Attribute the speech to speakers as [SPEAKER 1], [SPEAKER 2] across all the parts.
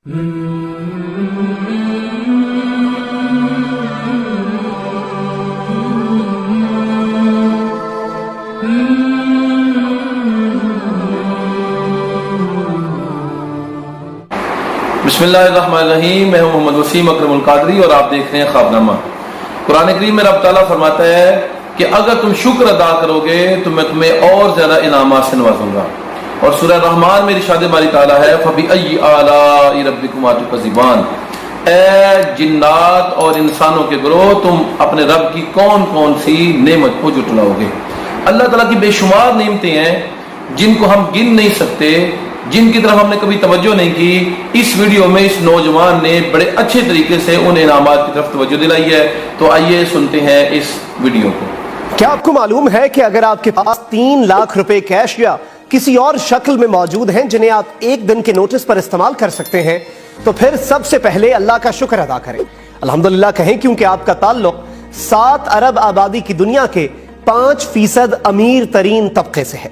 [SPEAKER 1] बिस्मिल्लाहिर्रहमानिर्रहीम। मैं हूं मोहम्मद वसीम अकरम अल-कादरी और आप देख रहे हैं ख्वाबनामा। कुरान करीम में रब ताला फरमाता है कि अगर तुम शुक्र अदा करोगे तो मैं तुम्हें और ज्यादा इनामात से नवाजूंगा। और सूरह रहमान में इरशाद बारी ताला है फबिअय्यि आलाइ रब्बिकुमा तुकज़िबान। ऐ जिन्नात और इंसानों के ग्रोह, तुम अपने रब की कौन कौन सी नेमत को जुटलाओगे। अल्लाह ताला की बेशुमार नेमतें हैं जिनको हम गिन नहीं सकते, जिनकी तरफ हमने कभी तवज्जो नहीं की। इस वीडियो में इस नौजवान ने बड़े अच्छे तरीके से उन इनामात की तरफ तवज्जो दिलाई है। तो आइए सुनते हैं इस वीडियो को।
[SPEAKER 2] क्या आपको मालूम है कि अगर आपके पास 3 लाख रुपए कैश या किसी और शक्ल में मौजूद हैं जिन्हें आप एक दिन के नोटिस पर इस्तेमाल कर सकते हैं, तो फिर सबसे पहले अल्लाह का शुक्र अदा करें, अल्हम्दुलिल्लाह कहें, क्योंकि आपका ताल्लुक 7 अरब आबादी की दुनिया के 5% अमीर तरीन तबके से है।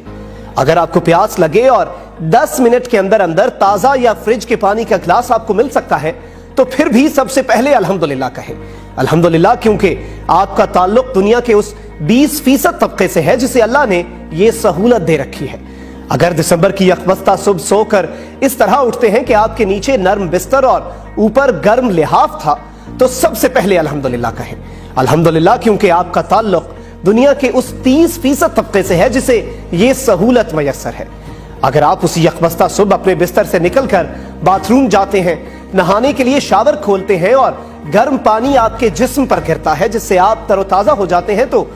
[SPEAKER 2] अगर आपको प्यास लगे और 10 मिनट के अंदर अंदर ताजा या फ्रिज के पानी का गिलास आपको मिल सकता है, तो फिर भी सबसे पहले अल्हम्दुलिल्लाह कहें। अल्हम्दुलिल्लाह क्योंकि आपका ताल्लुक दुनिया के उस 20% तबके से है जिसे अल्लाह ने यह सहूलत दे रखी है। अगर दिसंबर की यकबस्ता सुबह सोकर इस तरह उठते हैं कि आपके नीचे नर्म बिस्तर और ऊपर गर्म लिहाफ था, तो सबसे पहले अल्हम्दुलिल्लाह कहें। अल्हम्दुलिल्लाह क्योंकि आपका ताल्लुक दुनिया के उस 30% तबके से है जिसे यह सहूलत मयस्सर है। अगर आप उसी यकबस्ता सुबह अपने बिस्तर से निकलकर बाथरूम जाते हैं, नहाने के लिए शावर खोलते हैं और गर्म पानी आपके जिस्म पर गिरता है जिससे आप तरोताजा हो जाते हैं, तो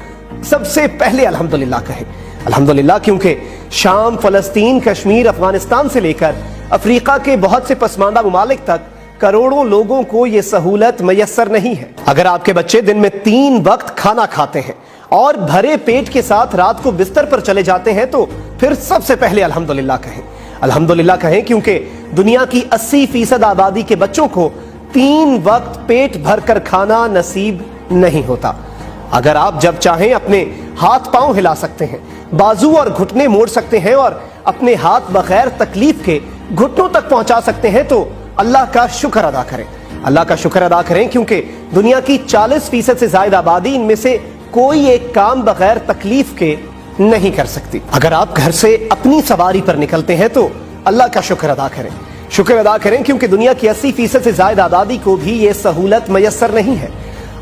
[SPEAKER 2] सबसे पहले अल्हम्दुलिल्लाह कहें। अल्हम्दुलिल्लाह क्योंकि शाम, फलस्तीन, कश्मीर, अफगानिस्तान से लेकर अफ्रीका के बहुत से पसमानदा मुमालिक तक करोड़ों लोगों को यह सहूलत मयस्सर नहीं है। अगर आपके बच्चे दिन में 3 वक्त खाना खाते हैं और भरे पेट के साथ रात को बिस्तर पर चले जाते हैं, तो फिर सबसे पहले अल्हम्दुलिल्लाह कहें। अल्हम्दुलिल्लाह कहें क्योंकि दुनिया की 80% आबादी के बच्चों को 3 वक्त पेट भरकर खाना नसीब नहीं होता। अगर आप जब चाहें अपने हाथ पांव हिला सकते हैं, बाजू और घुटने मोड़ सकते हैं और अपने हाथ बगैर तकलीफ के घुटनों तक पहुंचा सकते हैं, तो अल्लाह का शुक्र अदा करें। अल्लाह का शुक्र अदा करें क्योंकि दुनिया की 40% से ज्यादा आबादी इनमें से कोई एक काम बगैर तकलीफ के नहीं कर सकती। अगर आप घर से अपनी सवारी पर निकलते हैं तो अल्लाह का शुक्र अदा करें। शुक्र अदा करें क्योंकि दुनिया की 80% से ज्यादा आबादी को भी ये सहूलत मयस्सर नहीं है।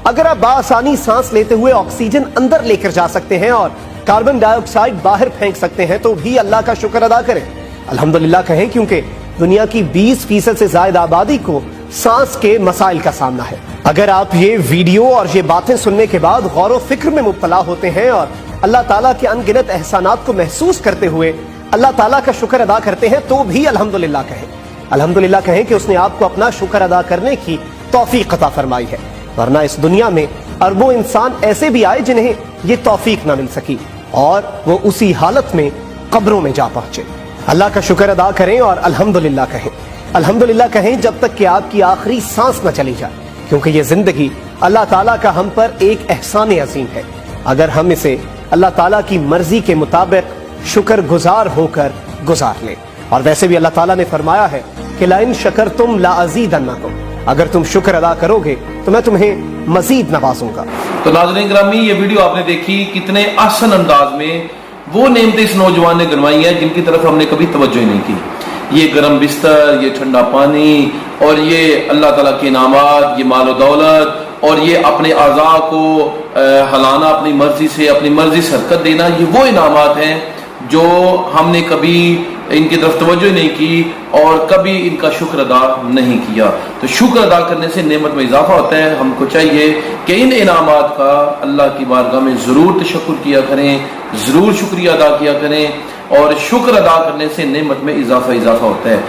[SPEAKER 2] अगर आप बासानी सांस लेते हुए ऑक्सीजन अंदर लेकर जा सकते हैं और कार्बन डाइऑक्साइड बाहर फेंक सकते हैं, तो भी अल्लाह का शुक्र अदा करें। अल्हम्दुलिल्लाह कहें क्योंकि दुनिया की 20% से ज्यादा आबादी को सांस के मसाइल का सामना है। अगर आप ये वीडियो और ये बातें सुनने के बाद गौर व फिक्र में मुब्तला होते हैं और अल्लाह ताला के अनगिनत एहसानात को महसूस करते हुए अल्लाह ताला का शुक्र अदा करते हैं, तो भी अल्हम्दुलिल्लाह कहें। अल्हम्दुलिल्लाह कहें कि उसने आपको अपना शुक्र अदा करने की तौफीक अता फरमाई है, वरना इस दुनिया में अरबों इंसान ऐसे भी आए जिन्हें ये तौफीक ना मिल सकी और वो उसी हालत में कब्रों में जा पहुंचे। अल्लाह का शुक्र अदा करें और अल्हम्दुलिल्लाह कहें। अल्हम्दुलिल्लाह कहें जब तक कि आपकी आखिरी सांस न चली जाए, क्योंकि ये जिंदगी अल्लाह ताला का हम पर एक एहसान अजीम है। अगर हम इसे अल्लाह ताला की मर्जी के मुताबिक शुक्र गुजार होकर गुजार लें। और वैसे भी अल्लाह ताला ने फरमाया है कि लाइन शकरतुम लाअज़ीदन्नकुम, अगर तुम शुक्र अदा करोगे तो मैं तुम्हें मजीद नवाजूंगा।
[SPEAKER 1] तो नाज़रीन ग्रामी, ये वीडियो आपने देखी, कितने आसान अंदाज में वो नेमतें इस नौजवान ने गिनवाई हैं जिनकी तरफ हमने कभी तवज्जो ही नहीं की। ये गर्म बिस्तर, ये ठंडा पानी और ये अल्लाह ताला के इनामात, ये माल और दौलत और ये अपने आज़ा को हलाना अपनी मर्जी से, अपनी मर्जी से हरकत देना, ये वो इनामात हैं जो हमने कभी इनकी तरफ तवज्जो नहीं की और कभी इनका शुक्र अदा नहीं किया। तो शुक्र अदा करने से नेमत में इजाफा होता है। हमको चाहिए कि इन इनामात का अल्लाह की बारगाह में ज़रूर तशक्कुर किया करें, ज़रूर शुक्रिया अदा किया करें, और शुक्र अदा करने से नेमत में इजाफा होता है।